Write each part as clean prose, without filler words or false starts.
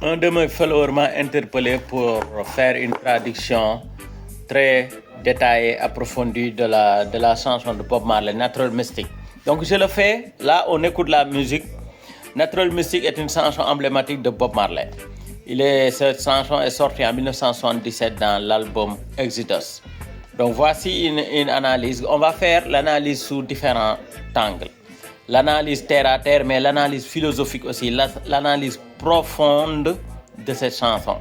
Un de mes followers m'a interpellé pour faire une traduction très détaillée, approfondie de la chanson de Bob Marley, Natural Mystic. Donc je le fais, là on écoute la musique. Natural Mystic est une chanson emblématique de Bob Marley. Cette chanson est sortie en 1977 dans l'album Exodus. Donc voici une analyse. On va faire l'analyse sous différents angles. L'analyse terre à terre, mais l'analyse philosophique aussi, l'analyse profonde de cette chanson.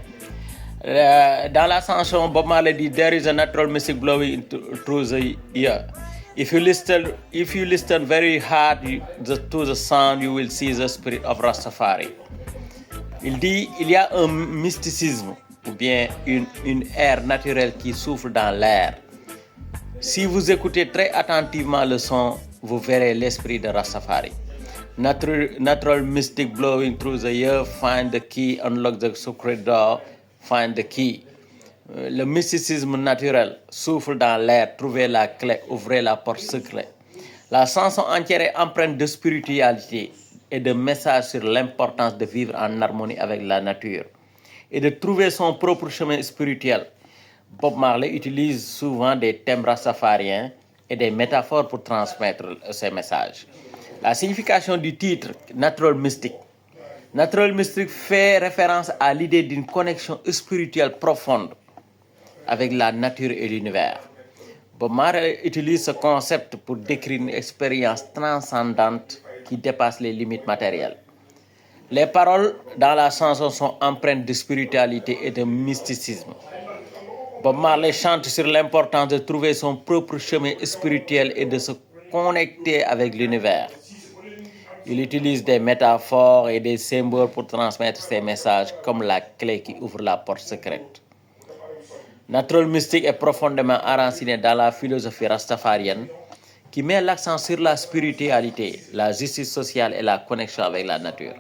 Dans la chanson, Bob Marley dit There is a natural mystic blowing through the ear. If you listen very hard to the sound, you will see the spirit of Rastafari. Il dit il y a un mysticisme ou bien une air naturelle qui souffle dans l'air. Si vous écoutez très attentivement le son, vous verrez l'esprit de Rastafari. Natural mystic blowing through the ear, find the key, unlock the secret door, find the key. Le mysticisme naturel souffle dans l'air, trouvez la clé, ouvrez la porte secrète. La chanson entière est empreinte de spiritualité et de messages sur l'importance de vivre en harmonie avec la nature et de trouver son propre chemin spirituel. Bob Marley utilise souvent des thèmes rastafariens et des métaphores pour transmettre ses messages. La signification du titre, Natural Mystic. Natural Mystic fait référence à l'idée d'une connexion spirituelle profonde avec la nature et l'univers. Bob Marley utilise ce concept pour décrire une expérience transcendante qui dépasse les limites matérielles. Les paroles dans la chanson sont empreintes de spiritualité et de mysticisme. Bob Marley chante sur l'importance de trouver son propre chemin spirituel et de se connecter avec l'univers. Il utilise des métaphores et des symboles pour transmettre ses messages comme la clé qui ouvre la porte secrète. Natural Mystic est profondément enraciné dans la philosophie rastafarienne qui met l'accent sur la spiritualité, la justice sociale et la connexion avec la nature.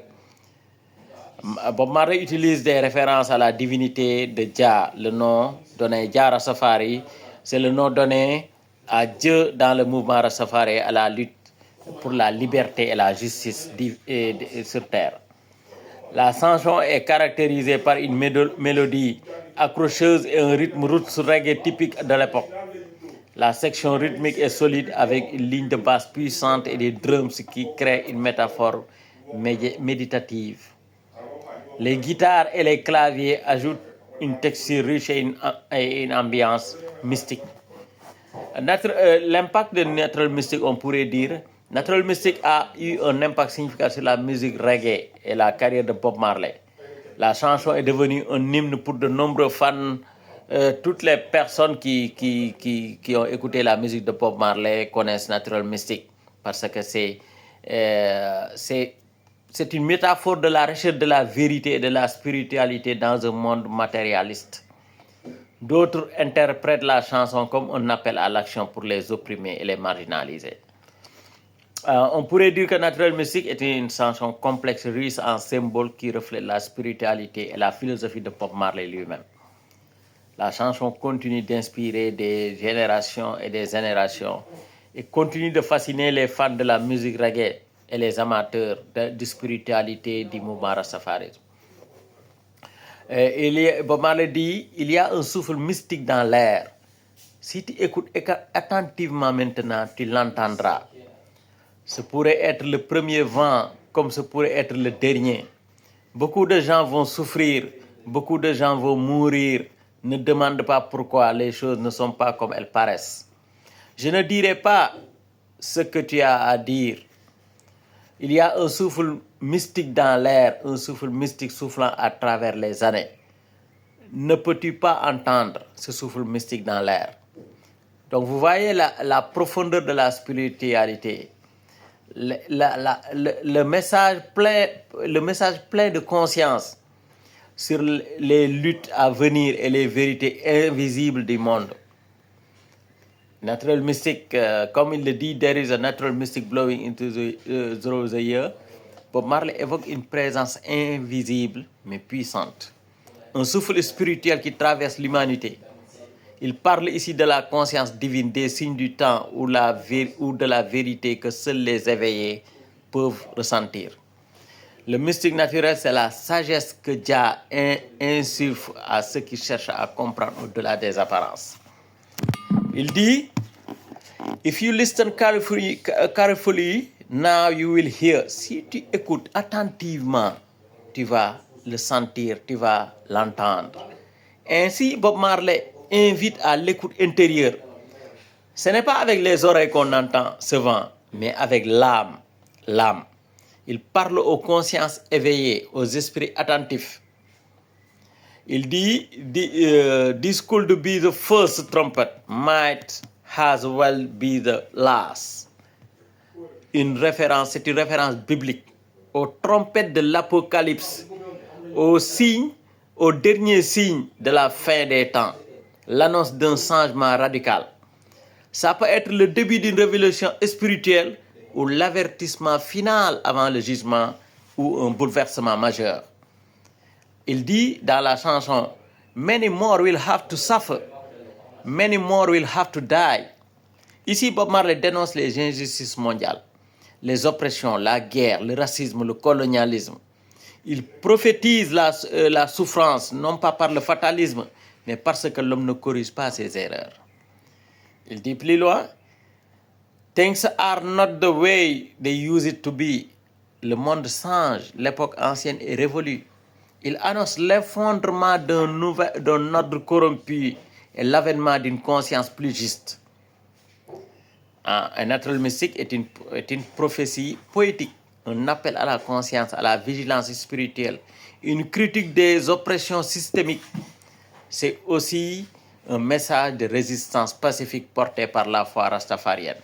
Bob Marley utilise des références à la divinité de Jah, le nom donné Jah Rastafari, c'est le nom donné à Dieu dans le mouvement Rastafari à la lutte pour la liberté et la justice sur terre. La chanson est caractérisée par une mélodie accrocheuse et un rythme roots reggae typique de l'époque. La section rythmique est solide avec une ligne de basse puissante et des drums qui créent une métaphore méditative. Les guitares et les claviers ajoutent une texture riche et une ambiance mystique. L'impact de Natural Mystic, on pourrait dire, Natural Mystic a eu un impact significatif sur la musique reggae et la carrière de Bob Marley. La chanson est devenue un hymne pour de nombreux fans. Toutes les personnes qui ont écouté la musique de Bob Marley connaissent Natural Mystic parce que c'est une métaphore de la recherche de la vérité et de la spiritualité dans un monde matérialiste. D'autres interprètent la chanson comme un appel à l'action pour les opprimés et les marginalisés. On pourrait dire que Natural Mystic est une chanson complexe, riche en symboles qui reflète la spiritualité et la philosophie de Bob Marley lui-même. La chanson continue d'inspirer des générations et des générations et continue de fasciner les fans de la musique reggae et les amateurs de spiritualité du mouvement Rastafarisme. Bob Marley dit, il y a un souffle mystique dans l'air. Si tu écoutes attentivement maintenant, tu l'entendras. Ce pourrait être le premier vent comme ce pourrait être le dernier. Beaucoup de gens vont souffrir, beaucoup de gens vont mourir. Ne demande pas pourquoi les choses ne sont pas comme elles paraissent. Je ne dirai pas ce que tu as à dire. Il y a un souffle mystique dans l'air, un souffle mystique soufflant à travers les années. Ne peux-tu pas entendre ce souffle mystique dans l'air? Donc vous voyez la profondeur de la spiritualité. Le message plein de conscience sur les luttes à venir et les vérités invisibles du monde. Natural Mystic, comme il le dit, there is a natural mystic blowing into the ear. Bob Marley évoque une présence invisible mais puissante. Un souffle spirituel qui traverse l'humanité. Il parle ici de la conscience divine, des signes du temps ou de la vérité que seuls les éveillés peuvent ressentir. Le mystique naturel, c'est la sagesse que Dia insuffle à ceux qui cherchent à comprendre au-delà des apparences. Il dit, if you listen carefully, now you will hear. Si tu écoutes attentivement, tu vas le sentir, tu vas l'entendre. Ainsi, Bob Marley invite à l'écoute intérieure. Ce n'est pas avec les oreilles qu'on entend ce vent, mais avec l'âme. L'âme. Il parle aux consciences éveillées, aux esprits attentifs. Il dit, this could be the first trumpet, might as well be the last. C'est une référence biblique aux trompettes de l'Apocalypse, au dernier signe de la fin des temps, l'annonce d'un changement radical. Ça peut être le début d'une révolution spirituelle ou l'avertissement final avant le jugement ou un bouleversement majeur. Il dit dans la chanson, many more will have to suffer, many more will have to die. Ici, Bob Marley dénonce les injustices mondiales, les oppressions, la guerre, le racisme, le colonialisme. Il prophétise la souffrance, non pas par le fatalisme, mais parce que l'homme ne corrige pas ses erreurs. Il dit plus loin, things are not the way they used to be. Le monde change, l'époque ancienne est révolue. Il annonce l'effondrement d'un ordre corrompu et l'avènement d'une conscience plus juste. Un natural mystique est une prophétie poétique, un appel à la conscience, à la vigilance spirituelle, une critique des oppressions systémiques. C'est aussi un message de résistance pacifique porté par la foi rastafarienne.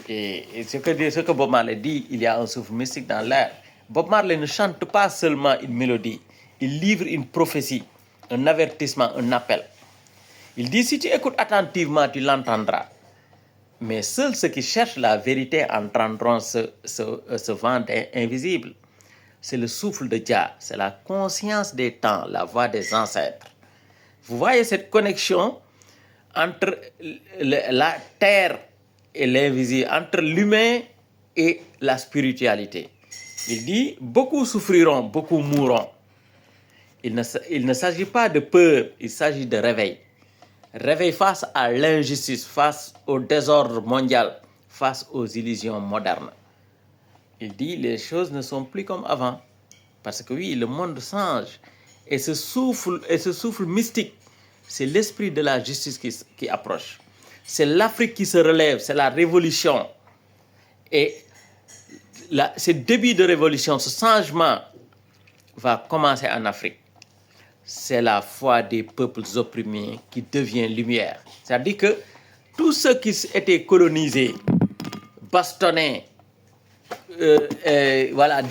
Et ce que Bob Marley dit, il y a un souffle mystique dans l'air. Bob Marley ne chante pas seulement une mélodie, il livre une prophétie, un avertissement, un appel. Il dit, si tu écoutes attentivement, tu l'entendras. Mais seuls ceux qui cherchent la vérité entendront ce vent invisible. C'est le souffle de Jah, c'est la conscience des temps, la voix des ancêtres. Vous voyez cette connexion entre la terre et l'invisible, entre l'humain et la spiritualité. Il dit, beaucoup souffriront, beaucoup mourront. Il ne s'agit pas de peur, il s'agit de réveil. Réveil face à l'injustice, face au désordre mondial, face aux illusions modernes. Il dit, les choses ne sont plus comme avant. Parce que oui, le monde change. Et ce souffle mystique, c'est l'esprit de la justice qui approche. C'est l'Afrique qui se relève, c'est la révolution. Et ce début de révolution, ce changement va commencer en Afrique. C'est la foi des peuples opprimés qui devient lumière. C'est-à-dire que tous ceux qui étaient colonisés, bastonnés,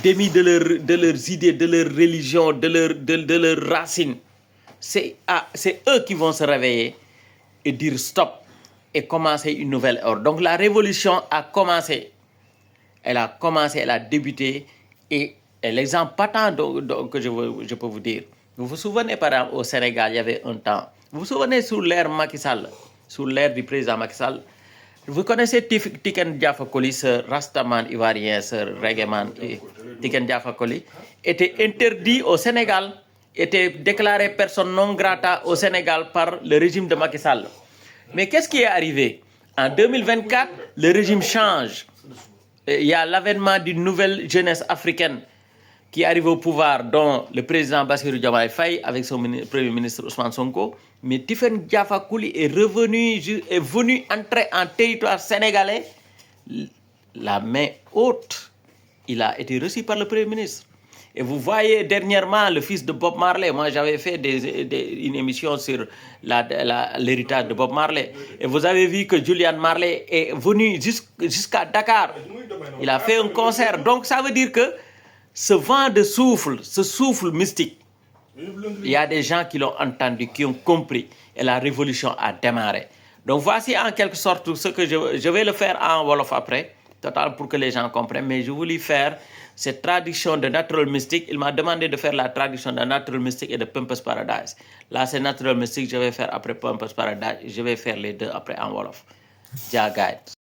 démis de leurs idées, de leur religion, de leurs racines, c'est eux qui vont se réveiller et dire stop et commencer une nouvelle ère. Donc la révolution a commencé. Elle a débuté et l'exemple patent que je peux vous dire. Vous vous souvenez par exemple au Sénégal, il y avait un temps. Vous vous souvenez sous l'ère Macky Sall, sous l'ère du président Macky Sall, vous connaissez Tiken Jah Fakoly, ce Rastaman ivoirien, ce reggaeman Tiken Jah Fakoly, était interdit au Sénégal, était déclaré personne non grata au Sénégal par le régime de Macky Sall. Mais qu'est-ce qui est arrivé? En 2024, le régime change. Il y a l'avènement d'une nouvelle jeunesse africaine qui arrive au pouvoir, dont le président Bassirou Diomaye Faye avec son premier ministre Ousmane Sonko. Mais Tiken Jah Fakoly est venu entrer en territoire sénégalais la main haute. Il a été reçu par le premier ministre. Et vous voyez dernièrement le fils de Bob Marley. Moi, j'avais fait une émission sur l'héritage de Bob Marley. Et vous avez vu que Julian Marley est venu jusqu'à Dakar. Il a fait un concert. Donc, ça veut dire que ce vent de souffle, ce souffle mystique, il y a des gens qui l'ont entendu, qui ont compris. Et la révolution a démarré. Donc, voici en quelque sorte ce que je vais le faire en Wolof après, total pour que les gens comprennent. Mais je voulais faire cette traduction de Natural Mystic. Il m'a demandé de faire la traduction de Natural Mystic et de Pimpers Paradise. Là, c'est Natural Mystic, je vais faire après Pimpers Paradise. Je vais faire les deux après en Wolof. Jah Guide.